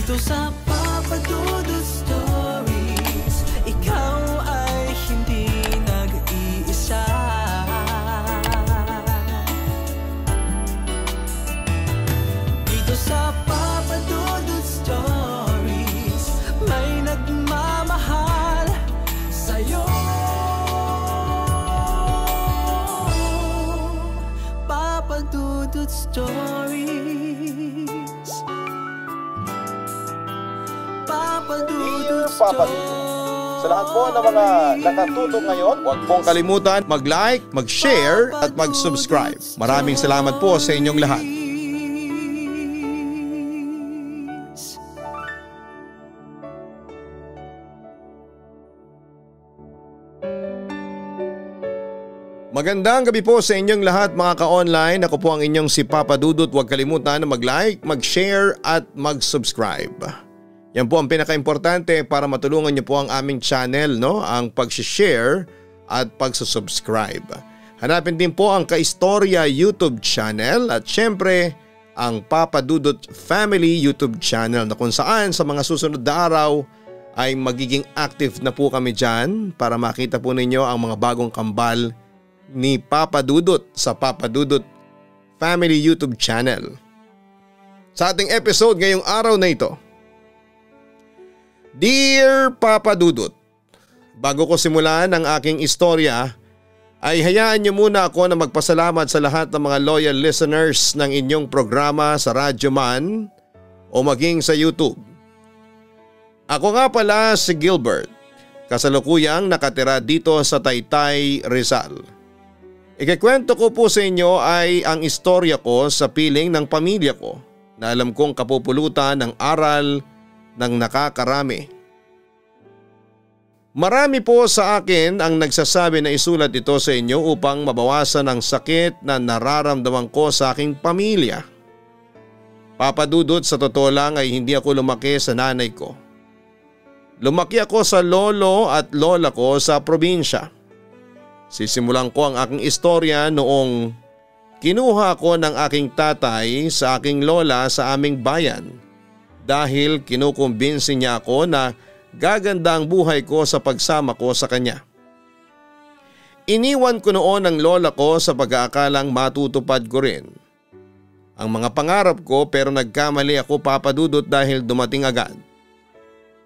Dito sa Papa Dudut Stories, ikaw ay hindi nag-iisa. Dito sa Papa Dudut Stories, may nagmamahal sa'yo. Papa Dudut Stories, Papa Dudut Stories. Sa lahat po ng mga nakatutok ngayon, huwag pong kalimutan mag-like, mag-share at mag-subscribe. Maraming salamat po sa inyong lahat. Magandang gabi po sa inyong lahat mga ka-online. Ako po ang inyong si Papa Dudut. Huwag kalimutan na mag-like, mag-share at mag-subscribe. Yan po ang pinaka-importante para matulungan niyo po ang aming channel, no? Ang pag-share at pag-subscribe. Hanapin din po ang Kaistorya YouTube channel at syempre ang Papa Dudut Family YouTube channel na kung saan sa mga susunod na araw ay magiging active na po kami dyan para makita po ninyo ang mga bagong kambal ni Papa Dudut sa Papa Dudut Family YouTube channel. Sa ating episode ngayong araw na ito, Dear Papa Dudut, bago ko simulan ang aking istorya ay hayaan niyo muna ako na magpasalamat sa lahat ng mga loyal listeners ng inyong programa sa radyo man o maging sa YouTube. Ako nga pala si Gilbert, kasalukuyang nakatira dito sa Taytay, Rizal. Ikikwento ko po sa inyo ay ang istorya ko sa piling ng pamilya ko na alam kong kapupulutan ng aral ng nakakarami. Marami po sa akin ang nagsasabi na isulat ito sa inyo upang mabawasan ang sakit na nararamdaman ko sa aking pamilya. Papa Dudut, sa totoo lang ay hindi ako lumaki sa nanay ko. Lumaki ako sa lolo at lola ko sa probinsya. Sisimulan ko ang aking istorya noong kinuha ko ng aking tatay sa aking lola sa aming bayan dahil kinukumbinsi niya ako na gaganda ang buhay ko sa pagsama ko sa kanya. Iniwan ko noon ang lola ko sa pag-aakalang matutupad ko rin ang mga pangarap ko, pero nagkamali ako, Papa Dudut, dahil dumating agad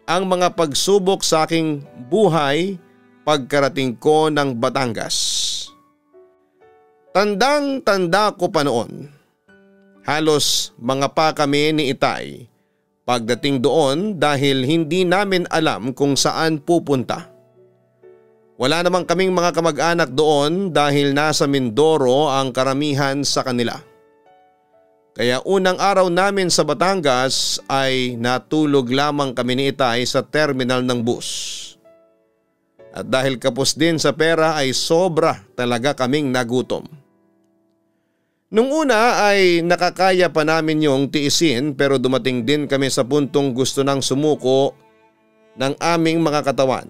ang mga pagsubok sa aking buhay pagkarating ko ng Batangas. Tandang-tanda ko pa noon. Halos mga pa kami ni Itay pagdating doon dahil hindi namin alam kung saan pupunta. Wala namang kaming mga kamag-anak doon dahil nasa Mindoro ang karamihan sa kanila. Kaya unang araw namin sa Batangas ay natulog lamang kami ni Itay sa terminal ng bus. At dahil kapos din sa pera ay sobra talaga kaming nagutom. Nung una ay nakakaya pa namin yung tiisin, pero dumating din kami sa puntong gusto nang sumuko ng aming mga katawan.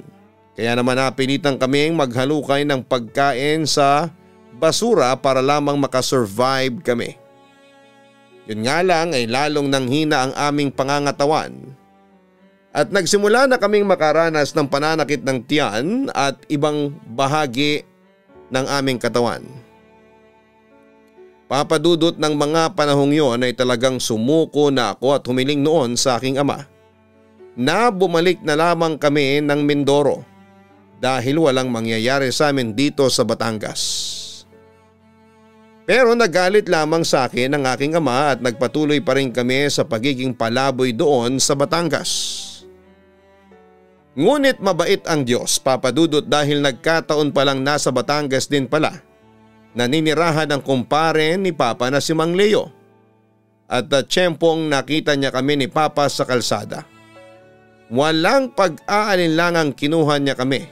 Kaya naman napilitan kaming maghalukay ng pagkain sa basura para lamang makasurvive kami. Yun nga lang ay lalong nanghina ang aming pangangatawan. At nagsimula na kaming makaranas ng pananakit ng tiyan at ibang bahagi ng aming katawan. Papa Dudut, ng mga panahong yon ay talagang sumuko na ako at humiling noon sa aking ama na bumalik na lamang kami ng Mindoro dahil walang mangyayari sa amin dito sa Batangas. Pero nagalit lamang sa akin ang aking ama at nagpatuloy pa rin kami sa pagiging palaboy doon sa Batangas. Ngunit mabait ang Diyos, Papa Dudut, dahil nagkataon palang nasa Batangas din pala naninirahan ang kumpare ni Papa na si Mang Leo. At tiyempong nakita niya kami ni Papa sa kalsada. Walang pag-aalinlangang kinuha niya kami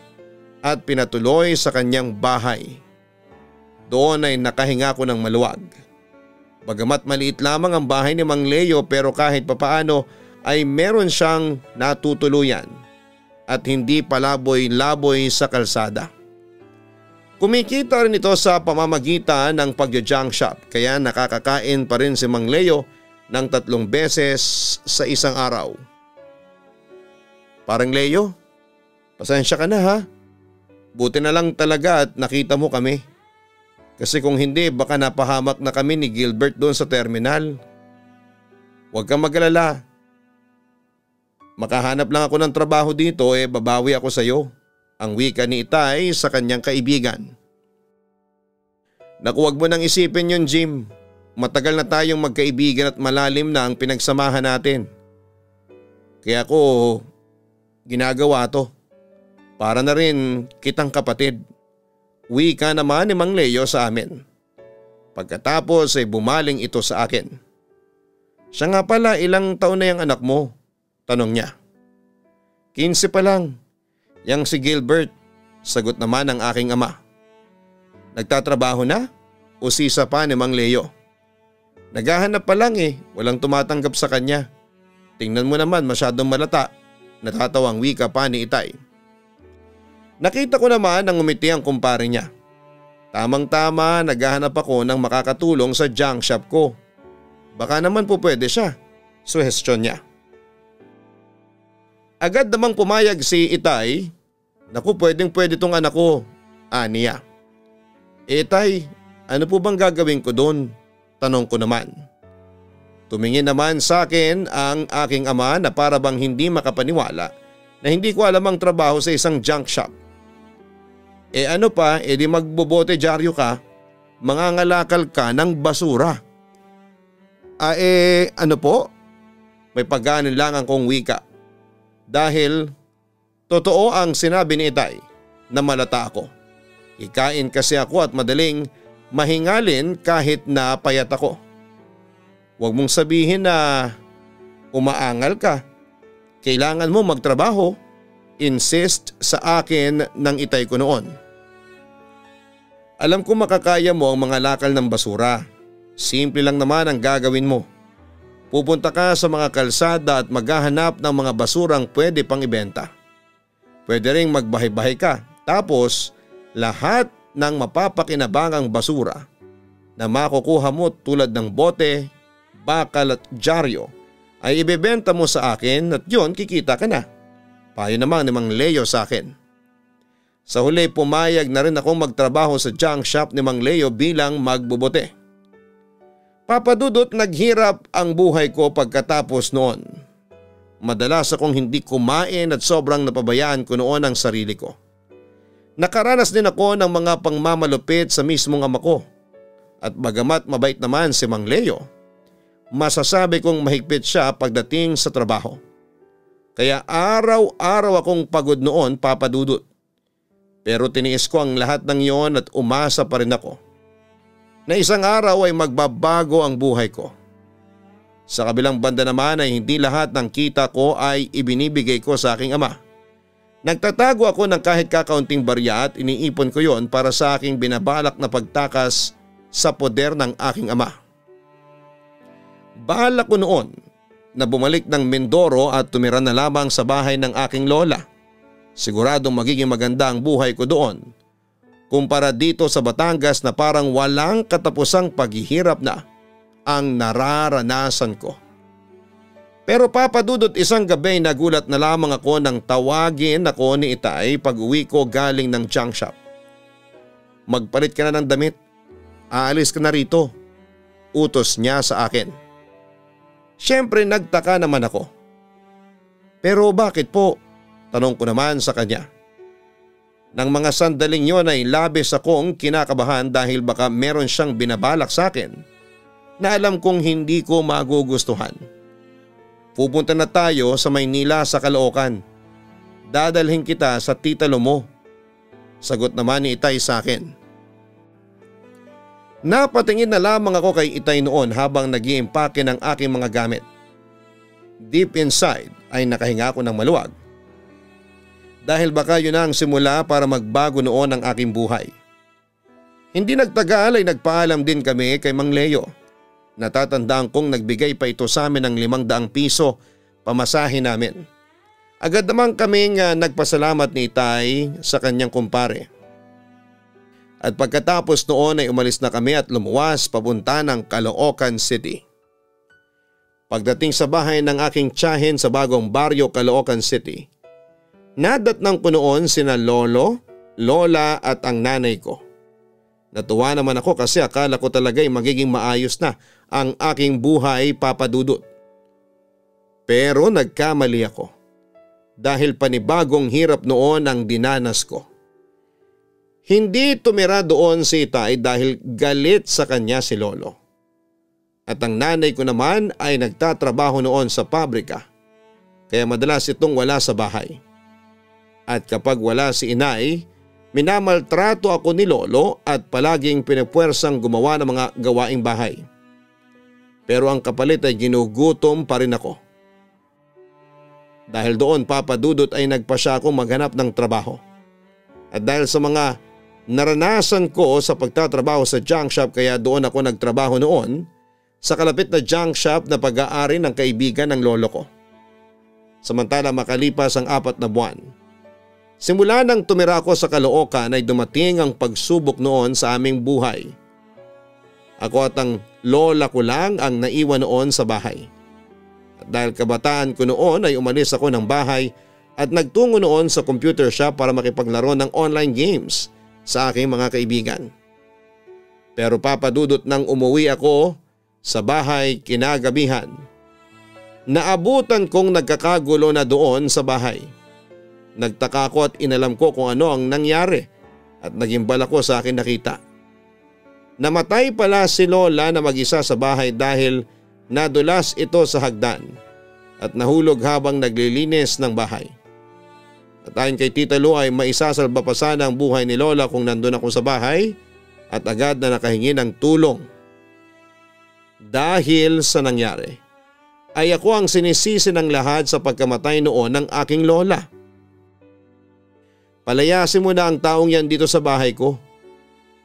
at pinatuloy sa kanyang bahay. Doon ay nakahinga ko ng maluwag. Bagamat maliit lamang ang bahay ni Mang Leo, pero kahit papaano ay meron siyang natutuluyan at hindi palaboy-laboy sa kalsada. Kumikita rin ito sa pamamagitan ng pagja-junk shop, kaya nakakakain pa rin si Mang Leo ng 3 beses sa isang araw. Parang Leo, pasensya ka na ha. Buti na lang talaga at nakita mo kami. Kasi kung hindi baka napahamak na kami ni Gilbert doon sa terminal. Huwag kang mag-alala. Makahanap lang ako ng trabaho dito babawi ako sa iyo. Ang wika ni Itay sa kanyang kaibigan. Naku, huwag mo nang isipin yun, Jim. Matagal na tayong magkaibigan at malalim na ang pinagsamahan natin. Kaya ako ginagawa to. Para na rin kitang kapatid. Wika naman ni Mang Leo sa amin. Pagkatapos bumaling ito sa akin. Siya nga pala, ilang taon na yung anak mo? Tanong niya. 15 pa lang. Yang si Gilbert, sagot naman ng aking ama. Nagtatrabaho na? O sisa pa ni Mang Leo? Naghahanap pa lang walang tumatanggap sa kanya. Tingnan mo naman, masyadong malata. Natatawang wika pa ni Itay. Nakita ko naman ang umiti ang kumpare niya. Tamang-tama, naghahanap ako ng makakatulong sa junk shop ko. Baka naman po pwede siya. Suhestyon niya. Agad namang pumayag si Itay. Naku, pwedeng-pwede tong anak ko. Aniya. Itay, ano po bang gagawin ko doon? Tanong ko naman. Tumingin naman sa akin ang aking ama na para bang hindi makapaniwala na hindi ko alam ang trabaho sa isang junk shop. Ano pa, di magbobote dyaryo ka, mangangalakal ka ng basura. Ano po? May pagganin lang ang kong wika. Dahil totoo ang sinabi ni Itay na malata ako. Ikain kasi ako at madaling mahingalin kahit na payat ako. Huwag mong sabihin na umaangal ka. Kailangan mo magtrabaho. Insist sa akin ng Itay ko noon. Alam ko makakaya mo ang mga lakal ng basura. Simple lang naman ang gagawin mo. Pupunta ka sa mga kalsada at maghahanap ng mga basurang pwede pang ibenta. Pwede ring magbahay-bahay ka. Tapos lahat ng mapapakinabangang basura na makukuha mo tulad ng bote, bakal at dyaryo ay ibebenta mo sa akin at yun kikita ka na. Payo naman ni Mang Leo sa akin. Sa huli pumayag na rin akong magtrabaho sa junk shop ni Mang Leo bilang magbubote. Papadudot, naghirap ang buhay ko pagkatapos noon. Madalas akong hindi kumain at sobrang napabayaan ko noon ang sarili ko. Nakaranas din ako ng mga pangmamalupit sa mismong ama ko. At bagamat mabait naman si Mang Leo, masasabi kong mahigpit siya pagdating sa trabaho. Kaya araw-araw akong pagod noon, Papadudot. Pero tiniis ko ang lahat ng iyon at umasa pa rin ako na isang araw ay magbabago ang buhay ko. Sa kabilang banda naman ay hindi lahat ng kita ko ay ibinibigay ko sa aking ama. Nagtatago ako ng kahit kakaunting barya at iniipon ko yon para sa aking binabalak na pagtakas sa poder ng aking ama. Balak ko noon na bumalik ng Mindoro at tumira na lamang sa bahay ng aking lola. Siguradong magiging maganda ang buhay ko doon kumpara dito sa Batangas na parang walang katapusang paghihirap na ang nararanasan ko. Pero Papadudot, isang gabi nagulat na lamang ako nang tawagin ako ni Itay pag uwi ko galing ng junk shop. Magpalit ka na ng damit, aalis ka na rito, utos niya sa akin. Siyempre nagtaka naman ako. Pero bakit po? Tanong ko naman sa kanya. Nang mga sandaling yon ay labis akong kinakabahan dahil baka meron siyang binabalak sa akin na alam kong hindi ko magugustuhan. Pupunta na tayo sa Maynila sa Caloocan. Dadalhin kita sa titalo mo. Sagot naman ni Itay sa akin. Napatingin na lamang ako kay Itay noon habang nag-iimpake ng aking mga gamit. Deep inside ay nakahinga ako ng maluwag. Dahil baka yun ang simula para magbago noon ang aking buhay. Hindi nagtagal ay nagpaalam din kami kay Mang Leo. Natatandaan kong nagbigay pa ito sa amin ng 500 piso pamasahe namin. Agad naman kaming nagpasalamat ni Itay sa kanyang kumpare. At pagkatapos noon ay umalis na kami at lumuwas papunta ng Caloocan City. Pagdating sa bahay ng aking tiyahin sa bagong baryo Caloocan City, nadatnang ko noon sina lolo, lola at ang nanay ko. Natuwa naman ako kasi akala ko talaga'y magiging maayos na ang aking buhay, Papa Dudut. Pero nagkamali ako dahil panibagong hirap noon ang dinanas ko. Hindi tumira doon si Itay dahil galit sa kanya si lolo. At ang nanay ko naman ay nagtatrabaho noon sa pabrika, kaya madalas itong wala sa bahay. At kapag wala si inay, minamaltrato ako ni lolo at palaging pinapwersang gumawa ng mga gawaing bahay. Pero ang kapalit ay ginugutom pa rin ako. Dahil doon, Papa Dudut, ay nagpasya akong maghanap ng trabaho. At dahil sa mga naranasan ko sa pagtatrabaho sa junk shop, kaya doon ako nagtrabaho noon sa kalapit na junk shop na pag-aari ng kaibigan ng lolo ko. Samantala makalipas ang 4 na buwan, simula nang tumira ako sa Caloocan ay dumating ang pagsubok noon sa aming buhay. Ako at ang lola ko lang ang naiwan noon sa bahay. At dahil kabataan ko noon ay umalis ako ng bahay at nagtungo noon sa computer shop para makipaglaro ng online games sa aking mga kaibigan. Pero Papa Dudut, nang umuwi ako sa bahay kinagabihan, naabutan kong nagkakagulo na doon sa bahay. Nagtaka ako at inalam ko kung ano ang nangyari at nagimbal ako sa akin nakita. Namatay pala si lola na mag-isa sa bahay dahil nadulas ito sa hagdan at nahulog habang naglilinis ng bahay. At ayon kay Tita Lu ay maisasalba pa sana ang buhay ni lola kung nandun ako sa bahay at agad na nakahingi ng tulong. Dahil sa nangyari, ay ako ang sinisisi ng lahat sa pagkamatay noon ng aking lola. Palayasin mo na ang taong yan dito sa bahay ko.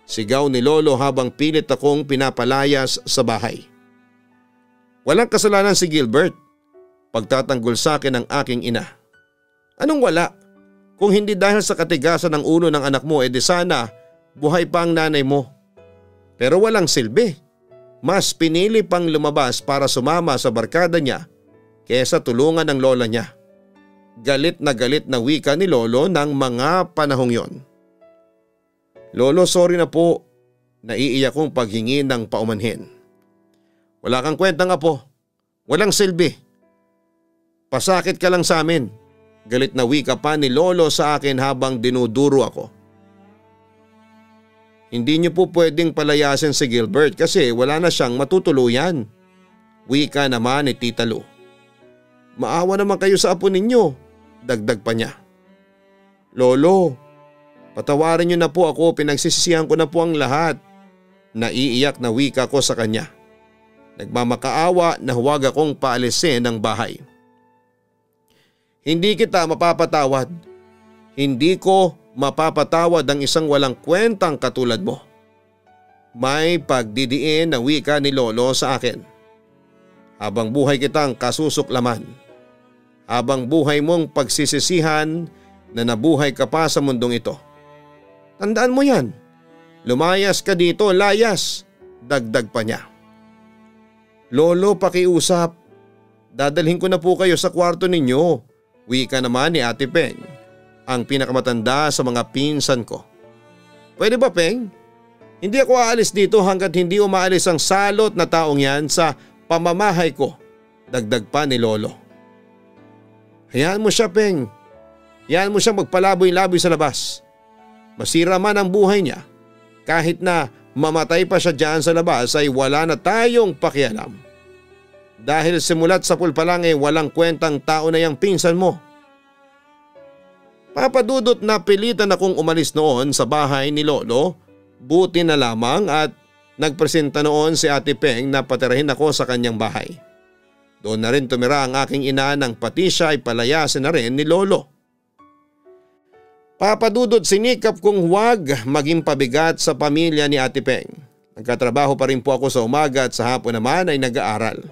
Sigaw ni lolo habang pilit akong pinapalayas sa bahay. Walang kasalanan si Gilbert. Pagtatanggol sa akin ng aking ina. Anong wala? Kung hindi dahil sa katigasan ng ulo ng anak mo, edi sana buhay pa ang nanay mo. Pero walang silbi. Mas pinili pang lumabas para sumama sa barkada niya kaysa tulungan ng lola niya. Galit na wika ni lolo ng mga panahong yon. Lolo, sorry na po. Naiiyak kong paghingi ng paumanhin. Wala kang kwentang apo. Walang silbi. Pasakit ka lang sa amin. Galit na wika pa ni lolo sa akin habang dinuduro ako. Hindi niyo po pwedeng palayasin si Gilbert kasi wala na siyang matutuluyan. Wika naman ni Tita Lu. Maawa naman kayo sa apo ninyo. Dagdag pa niya. Lolo, patawarin niyo na po ako, pinagsisisihan ko na po ang lahat. Naiiyak na wika ko sa kanya. Nagmamakaawa na huwag akong paalisin ng bahay. Hindi kita mapapatawad. Hindi ko mapapatawad ang isang walang kwentang katulad mo. May pagdidiin na wika ni lolo sa akin. Habang buhay kitang kasusuklaman. Habang buhay mong pagsisisihan na nabuhay ka pa sa mundong ito. Tandaan mo yan. Lumayas ka dito, layas. Dagdag pa niya. Lolo, pakiusap. Dadalhin ko na po kayo sa kwarto ninyo. Wika naman ni Ate Peng, ang pinakamatanda sa mga pinsan ko. Pwede ba, Peng? Hindi ako aalis dito hanggat hindi umaalis ang salot na taong yan sa pamamahay ko. Dagdag pa ni lolo. Hayaan mo siya, Peng. Hayaan mo siya magpalaboy-laboy sa labas. Masira man ang buhay niya. Kahit na mamatay pa siya dyan sa labas ay wala na tayong pakialam. Dahil simulat sa pool pa lang ay walang kwentang tao na yung pinsan mo. Papa Dudut, napilitan akong umalis noon sa bahay ni lolo. Buti na lamang at nagpresenta noon si Ate Peng na patirahin ako sa kanyang bahay. Doon na rin tumira ang aking ina nang pati siya ay palayasin na rin ni lolo. Papa Dudut, sinikap kong huwag maging pabigat sa pamilya ni Ate Peng. Nagkatrabaho pa rin po ako sa umaga at sa hapon naman ay nag-aaral.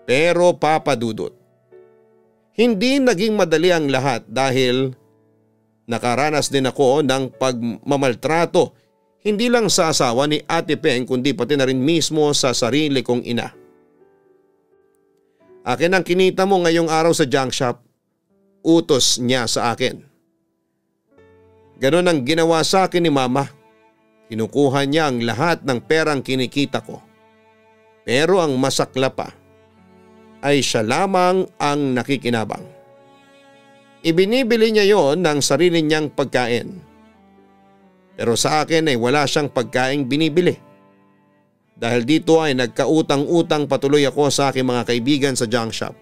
Pero Papa Dudut, hindi naging madali ang lahat dahil nakaranas din ako ng pagmamaltrato hindi lang sa asawa ni Ate Peng kundi pati na rin mismo sa sarili kong ina. Akin ang kinita mo ngayong araw sa junk shop. Utos niya sa akin. Ganon ang ginawa sa akin ni mama. Kinukuha niya ang lahat ng perang kinikita ko. Pero ang masakla pa ay siya lamang ang nakikinabang. Ibinibili niya yon ng sarili niyang pagkain. Pero sa akin ay wala siyang pagkaing binibili. Dahil dito ay nagkautang-utang patuloy ako sa aking mga kaibigan sa junk shop.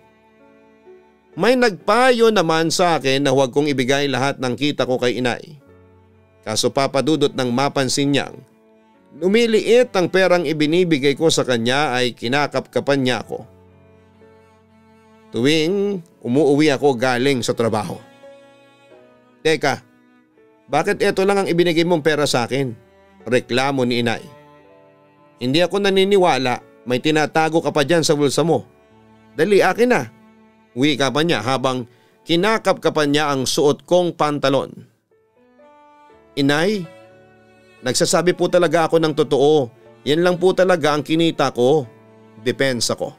May nagpayo naman sa akin na huwag kong ibigay lahat ng kita ko kay inay. Kaso papadudot nang mapansin niyang lumiliit ang perang ibinibigay ko sa kanya ay kinakapkapan niya ako. Tuwing umuwi ako galing sa trabaho. Teka, bakit ito lang ang ibinigay mong pera sa akin? Reklamo ni inay. Hindi ako naniniwala, may tinatago ka pa dyan sa bulsa mo. Dali, akin na. Wika pa niya habang kinakapkapan niya ang suot kong pantalon. Inay, nagsasabi po talaga ako ng totoo. Yan lang po talaga ang kinita ko. Depensa ko.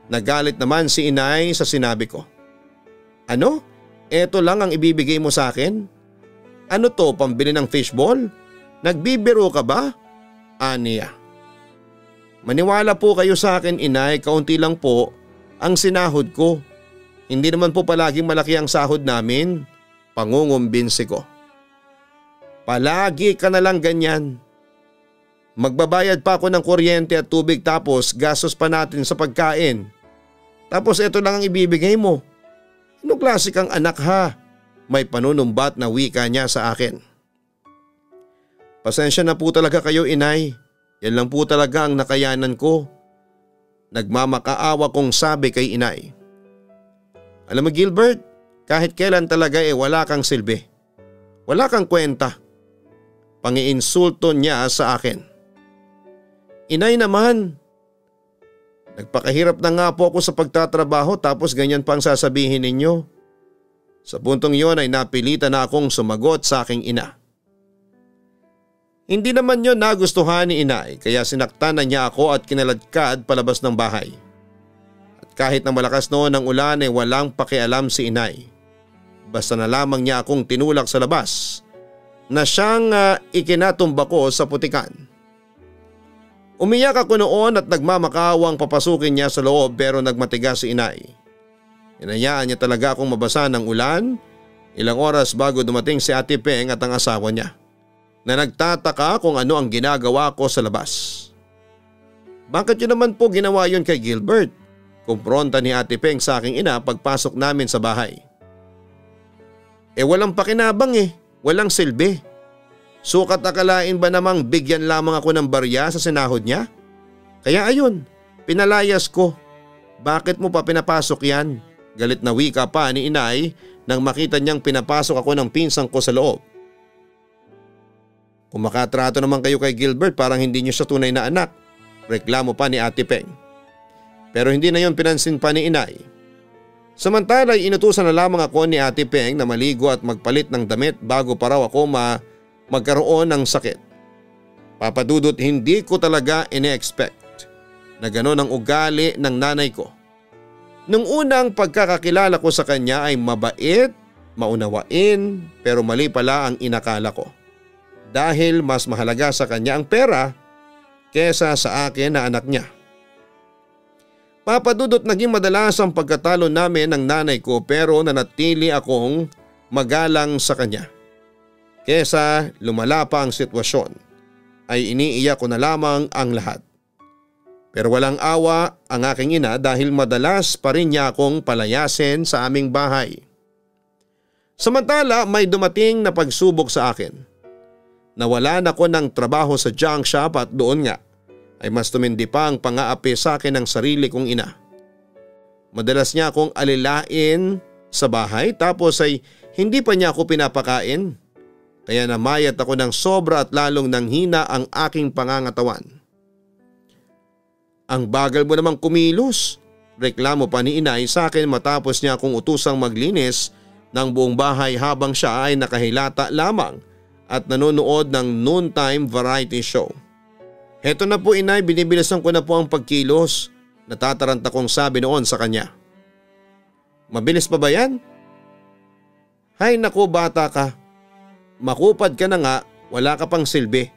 Nagalit naman si inay sa sinabi ko. Ano? Eto lang ang ibibigay mo sa akin? Ano to, pambili ng fishball? Nagbibiro ka ba? Aniya. Maniwala po kayo sa akin inay, kaunti lang po ang sinahod ko. Hindi naman po palaging malaki ang sahod namin. Pangungumbinsi ko. Palagi ka na lang ganyan. Magbabayad pa ako ng kuryente at tubig tapos gastos pa natin sa pagkain. Tapos ito lang ang ibibigay mo. Ano klase kang anak ha? May panunumbat na wika niya sa akin. Pasensya na po talaga kayo inay. Yan lang po talaga ang nakayanan ko. Nagmamakaawa kong sabi kay inay. Alam mo Gilbert, kahit kailan talaga wala kang silbi. Wala kang kwenta. Pangiinsulto niya sa akin. Inay naman. Nagpakahirap na nga po ako sa pagtatrabaho tapos ganyan pang sasabihin ninyo. Sa puntong yon ay napilitan na akong sumagot sa aking ina. Hindi naman yon nagustuhan ni inay kaya sinaktan na niya ako at kinaladkad palabas ng bahay. At kahit na malakas noon ang ulan ay walang pakialam si inay. Basta na lamang niya akong tinulak sa labas na siyang ikinatumba ko sa putikan. Umiyak ako noon at nagmamakawang papasukin niya sa loob pero nagmatigas si inay. Inayaan niya talaga akong mabasa ng ulan ilang oras bago dumating si Ate Peng at ang asawa niya na nagtataka kung ano ang ginagawa ko sa labas. Bakit yun naman po ginawa yun kay Gilbert? Kumpronta ni Ate Peng sa aking ina pagpasok namin sa bahay. Walang pakinabang walang silbi. Sukat akalain ba namang bigyan lamang ako ng barya sa sinahod niya? Kaya ayun, pinalayas ko. Bakit mo pa pinapasok yan? Galit na wika pa ni inay nang makita niyang pinapasok ako ng pinsang ko sa loob. Kung makatrato naman kayo kay Gilbert parang hindi niyo siya tunay na anak. Reklamo pa ni Ate Peng. Pero hindi na yon pinansin pa ni inay. Samantala ay inutusan na lamang ako ni Ate Peng na maligo at magpalit ng damit bago pa raw ako magkaroon ng sakit. Papadudot hindi ko talaga ine-expect na gano'n ang ugali ng nanay ko. Nung unang pagkakakilala ko sa kanya ay mabait, maunawain pero mali pala ang inakala ko. Dahil mas mahalaga sa kanya ang pera kesa sa akin na anak niya. Papadudot naging madalas ang pagkatalo namin ng nanay ko pero nanatili akong magalang sa kanya. Kesa lumala pa ang sitwasyon ay iniiyak ko na lamang ang lahat. Pero walang awa ang aking ina dahil madalas pa rin niya akong palayasin sa aming bahay. Samantala may dumating na pagsubok sa akin. Nawalan ako ng trabaho sa junk shop at doon nga ay mas tumindi pa ang pang-aapi sa akin ng sarili kong ina. Madalas niya akong alilain sa bahay tapos ay hindi pa niya ako pinapakain. Kaya namayat ako ng sobra at lalong nanghina ang aking pangangatawan. Ang bagal mo namang kumilos, reklamo pa ni inay sa akin matapos niya akong utusang maglinis ng buong bahay habang siya ay nakahilata lamang at nanonood ng noontime variety show. Heto na po inay, binibilisan ko na po ang pagkilos. Natataranta kong sabi noon sa kanya. Mabilis pa ba yan? Hay naku bata ka. Makupad ka na nga, wala ka pang silbi.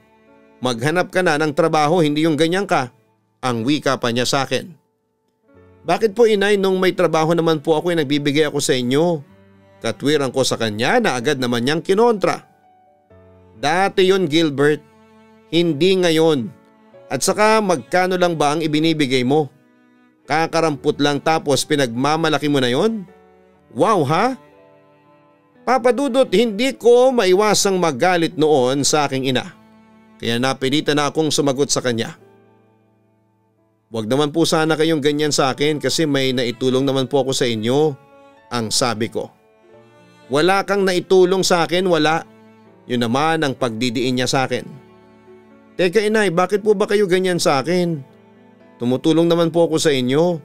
Maghanap ka na ng trabaho, hindi yung ganyan ka. Ang wika pa niya sa akin. Bakit po inay nung may trabaho naman po ako ay nagbibigay ako sa inyo? Katwiran ko sa kanya na agad naman niyang kinontra. Dati yon Gilbert, hindi ngayon. At saka magkano lang ba ang ibinibigay mo? Kakarampot lang tapos pinagmamalaki mo na yon? Wow ha? Papa Dudut, hindi ko maiwasang magalit noon sa aking ina. Kaya napilitan na akong sumagot sa kanya. Huwag naman po sana kayong ganyan sa akin kasi may naitulong naman po ako sa inyo. Ang sabi ko. Wala kang naitulong sa akin, wala. Yun naman ang pagdidiin niya sa akin. Teka inay, bakit po ba kayo ganyan sa akin? Tumutulong naman po ako sa inyo.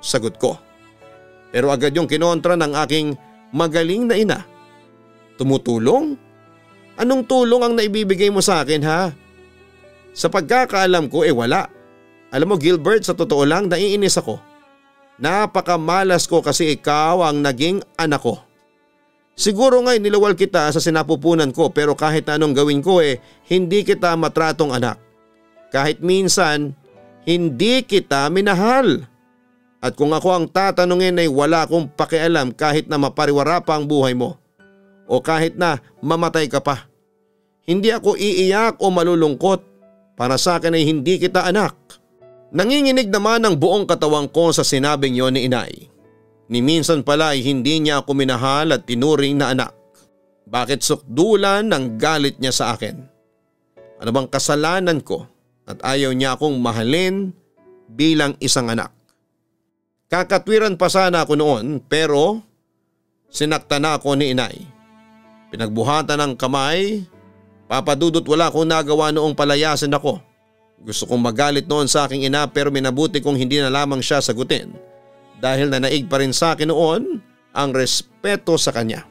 Sagot ko. Pero agad yung kinontra ng aking magaling na ina. Tumutulong? Anong tulong ang naibibigay mo sa akin ha? Sa pagkakaalam ko wala. Alam mo Gilbert, sa totoo lang naiinis ako. Napakamalas ko kasi ikaw ang naging anak ko. Siguro nga nilawal kita sa sinapupunan ko pero kahit anong gawin ko hindi kita matratong anak. Kahit minsan hindi kita minahal. At kung ako ang tatanungin ay wala akong pakialam kahit na mapariwara pa ang buhay mo. O kahit na mamatay ka pa. Hindi ako iiyak o malulungkot. Para sa akin ay hindi kita anak. Nanginginig naman ang buong katawan ko sa sinabing yon ni inay. Ni minsan pala ay hindi niya ako minahal at tinuring na anak. Bakit sukdulan ng galit niya sa akin? Ano bang kasalanan ko at ayaw niya akong mahalin bilang isang anak? Kakatwiran pa sana ako noon pero sinaktan na ako ni inay. Pinagbuhatan ng kamay. Papa Dudut, wala akong nagawa noong palayasin ako. Gusto kong magalit noon sa aking ina pero minabuti kong hindi na lamang siya sagutin. Dahil nanaig pa rin sa akin noon ang respeto sa kanya.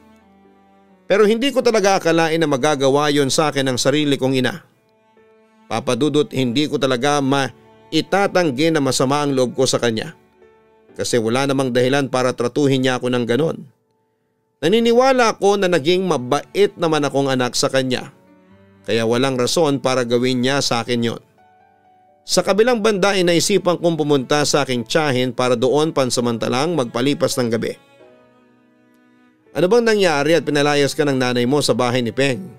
Pero hindi ko talaga akalain na magagawa yon sa akin ng sarili kong ina. Papa Dudut, hindi ko talaga maitatanggi na masama ang loob ko sa kanya. Kasi wala namang dahilan para tratuhin niya ako ng ganon. Naniniwala ako na naging mabait naman akong anak sa kanya. Kaya walang rason para gawin niya sa akin yon. Sa kabilang banda ay naisipan kong pumunta sa aking tiyahin para doon pansamantalang magpalipas ng gabi. Ano bang nangyari at pinalayas ka ng nanay mo sa bahay ni Peng?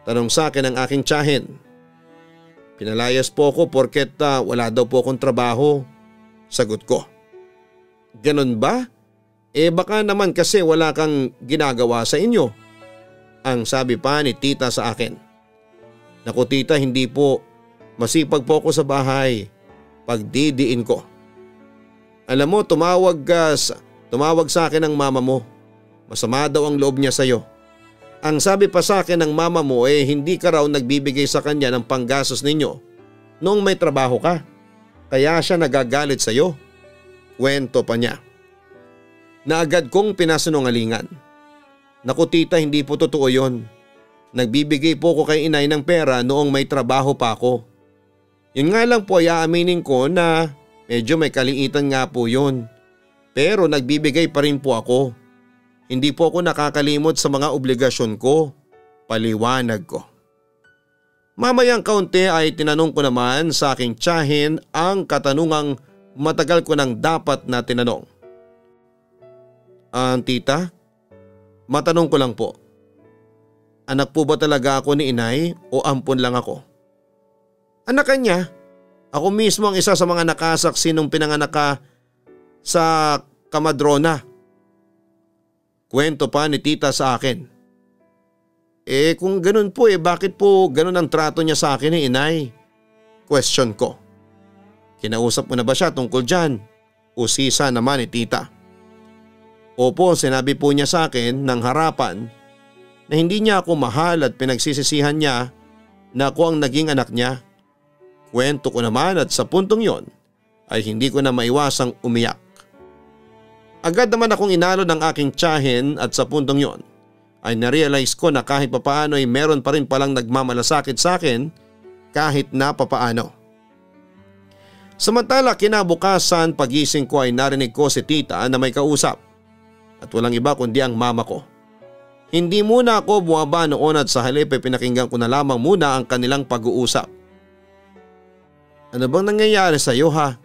Tanong sa akin ng aking tiyahin. Pinalayas po ako porket wala daw po akong trabaho. Sagot ko. Ganon ba? Baka naman kasi wala kang ginagawa sa inyo. Ang sabi pa ni tita sa akin. Naku tita, hindi po. Masipag po ako sa bahay. Pagdidiin ko. Alam mo, tumawag sa akin ang mama mo. Masama daw ang loob niya sa'yo. Ang sabi pa sa akin ng mama mo hindi ka raw nagbibigay sa kanya ng panggastos ninyo noong may trabaho ka. Kaya siya nagagalit sa'yo. Kwento pa niya. Na agad kong pinasinungalingan. Naku tita, hindi po totoo yon. Nagbibigay po ko kay inay ng pera noong may trabaho pa ako. Yun nga lang po ay aaminin ko na medyo may kaliitan nga po yun. Pero nagbibigay pa rin po ako. Hindi po ako nakakalimot sa mga obligasyon ko. Paliwanag ko. Mamayang kaunti ay tinanong ko naman sa aking tiyahin ang katanungang matagal ko nang dapat na tinanong. Tita, matanong ko lang po. Anak po ba talaga ako ni inay o ampon lang ako? Anak ka niya. Ako mismo ang isa sa mga nakasaksi nung pinanganak ka sa Kamadrona. Kwento pa ni tita sa akin. Kung ganun po bakit po ganun ang trato niya sa akin ni inay? Question ko. Kinausap mo na ba siya tungkol dyan? Usisa naman ni tita. Opo, sinabi po niya sa akin ng harapan na hindi niya ako mahal at pinagsisisihan niya na ako ang naging anak niya. Kwento ko naman at sa puntong yon ay hindi ko na maiwasang umiyak. Agad naman akong inalo ng aking tiyahin at sa puntong yon ay narealize ko na kahit papaano ay meron pa rin palang nagmamalasakit sa akin kahit na papaano. Samantala kinabukasan pagising ko ay narinig ko si tita na may kausap at walang iba kundi ang mama ko. Hindi muna ako bumaba noon at sa halip ay pinakinggan ko na lamang muna ang kanilang pag-uusap. Ano bang nangyayari sa iyo ha?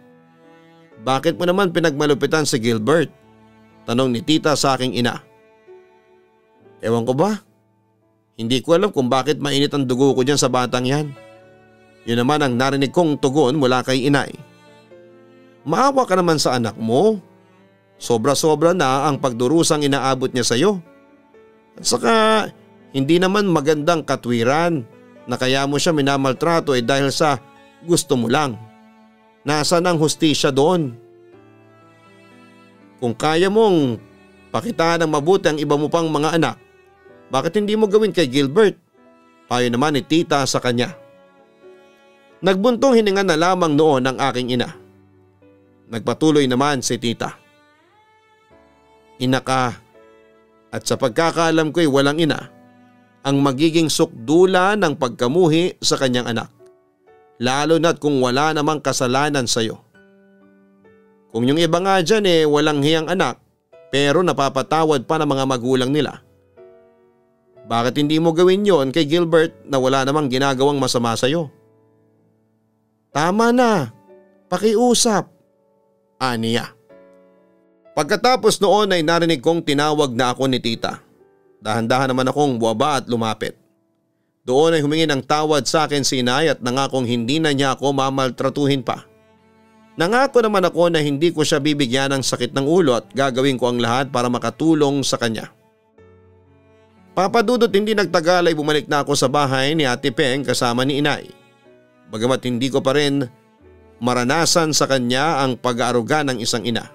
Bakit mo naman pinagmalupitan si Gilbert? Tanong ni tita sa aking ina. Ewan ko ba? Hindi ko alam kung bakit mainit ang dugo ko dyan sa batang yan. Yun naman ang narinig kong tugon mula kay inay. Maawa ka naman sa anak mo. Sobra-sobra na ang pagdurusang inaabot niya sa iyo. At saka hindi naman magandang katwiran na kaya mo siya minamaltrato dahil sa gusto mo lang. Nasaan ang hustisya doon? Kung kaya mong pakitaan ng mabuti ang iba mo pang mga anak, bakit hindi mo gawin kay Gilbert? Payo naman ni tita sa kanya. Nagbuntong hininga na lamang noon ang aking ina. Nagpatuloy naman si tita. Ina ka at sa pagkakaalam ko'y walang ina ang magiging sukdula ng pagkamuhi sa kanyang anak. Lalo na't kung wala namang kasalanan sa iyo. Kung yung iba nga dyan walang hiyang anak pero napapatawad pa ng mga magulang nila. Bakit hindi mo gawin yon kay Gilbert na wala namang ginagawang masama sa iyo? Tama na, pakiusap, aniya. Pagkatapos noon ay narinig kong tinawag na ako ni tita. Dahan-dahan naman akong buwaba at lumapit. Doon ay humingi ng tawad sa akin si inay at nangakong hindi na niya ako mamaltratuhin pa. Nangako naman ako na hindi ko siya bibigyan ng sakit ng ulo at gagawin ko ang lahat para makatulong sa kanya. Papadudot hindi nagtagal ay bumalik na ako sa bahay ni Ate Peng kasama ni inay. Bagamat hindi ko pa rin maranasan sa kanya ang pag-aaruga ng isang ina.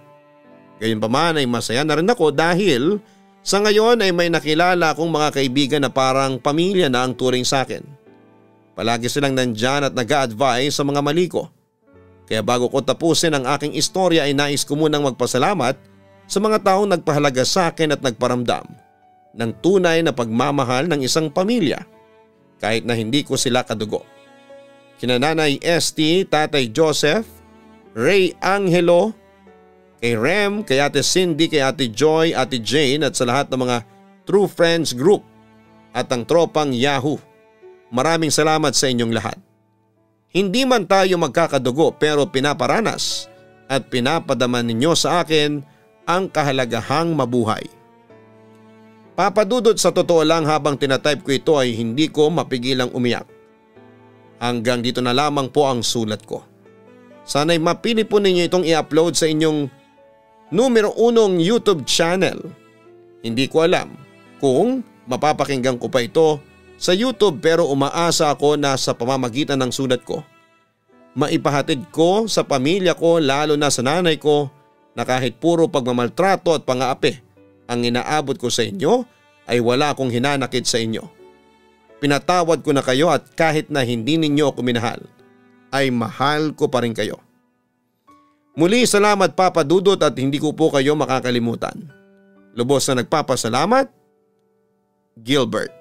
Gayunpaman ay masaya na rin ako dahil sa ngayon ay may nakilala akong mga kaibigan na parang pamilya na ang turing sa akin. Palagi silang nandyan at nag-a-advise sa mga mali ko. Kaya bago ko tapusin ang aking istorya ay nais ko munang magpasalamat sa mga taong nagpahalaga sa akin at nagparamdam ng tunay na pagmamahal ng isang pamilya kahit na hindi ko sila kadugo. Kina Nanay ST, Tatay Joseph, Ray Angelo, kay Rem, kay Ate Cindy, kay Ate Joy, Ate Jane at sa lahat ng mga True Friends Group at ang tropang Yahoo. Maraming salamat sa inyong lahat. Hindi man tayo magkakadugo pero pinaparanas at pinapadaman ninyo sa akin ang kahalagahang mabuhay. Papadudot sa totoo lang habang tinatype ko ito ay hindi ko mapigilang umiyak. Hanggang dito na lamang po ang sulat ko. Sana'y mapili po ninyo itong i-upload sa inyong numero 1 YouTube channel. Hindi ko alam kung mapapakinggan ko pa ito sa YouTube pero umaasa ako na sa pamamagitan ng sulat ko, maipahatid ko sa pamilya ko lalo na sa nanay ko na kahit puro pagmamaltrato at pang-aapi ang inaabot ko sa inyo ay wala akong hinanakit sa inyo. Pinatawad ko na kayo at kahit na hindi ninyo ako minahal, ay mahal ko pa rin kayo. Muli salamat Papa Dudut at hindi ko po kayo makakalimutan. Lubos na nagpapasalamat, Gilbert.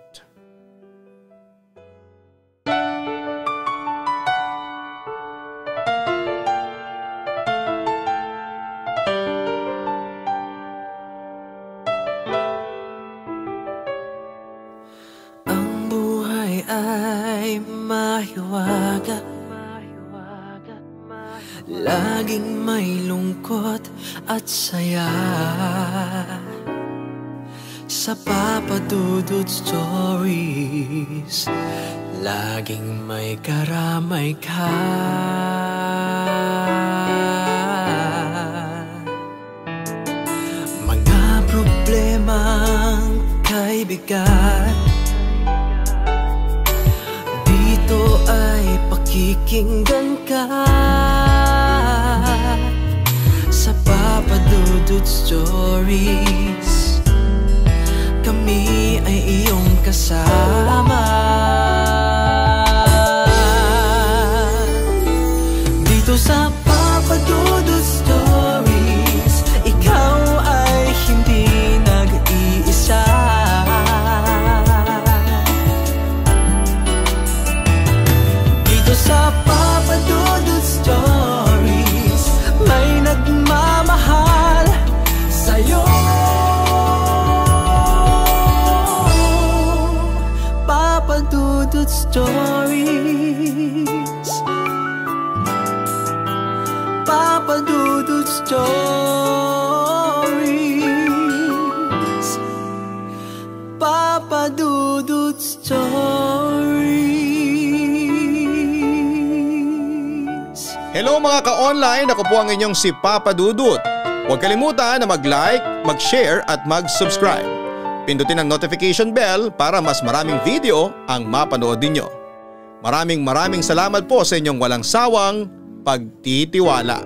Ay mahiwaga, laging may lungkot at saya. Sa Papa Dudut Stories, laging may karamay ka. Mga problemang kaibigan, ito ay pakikinggan ka. Sa Papa Dudut Stories, kami ay iyong kasama. Dito sa Papa Dudut Stories, ikaw ay hindi nag-iisa. Sa Papa Dudut Stories, Stories. Papa Dudut Stories. Papa Dudut Stories. Hello mga ka-online, ako po ang inyong si Papa Dudut. Huwag kalimutan na mag-like, mag-share at mag-subscribe. Pindutin ang notification bell para mas maraming video ang mapanood ninyo. Maraming salamat po sa inyong walang sawang pagtitiwala.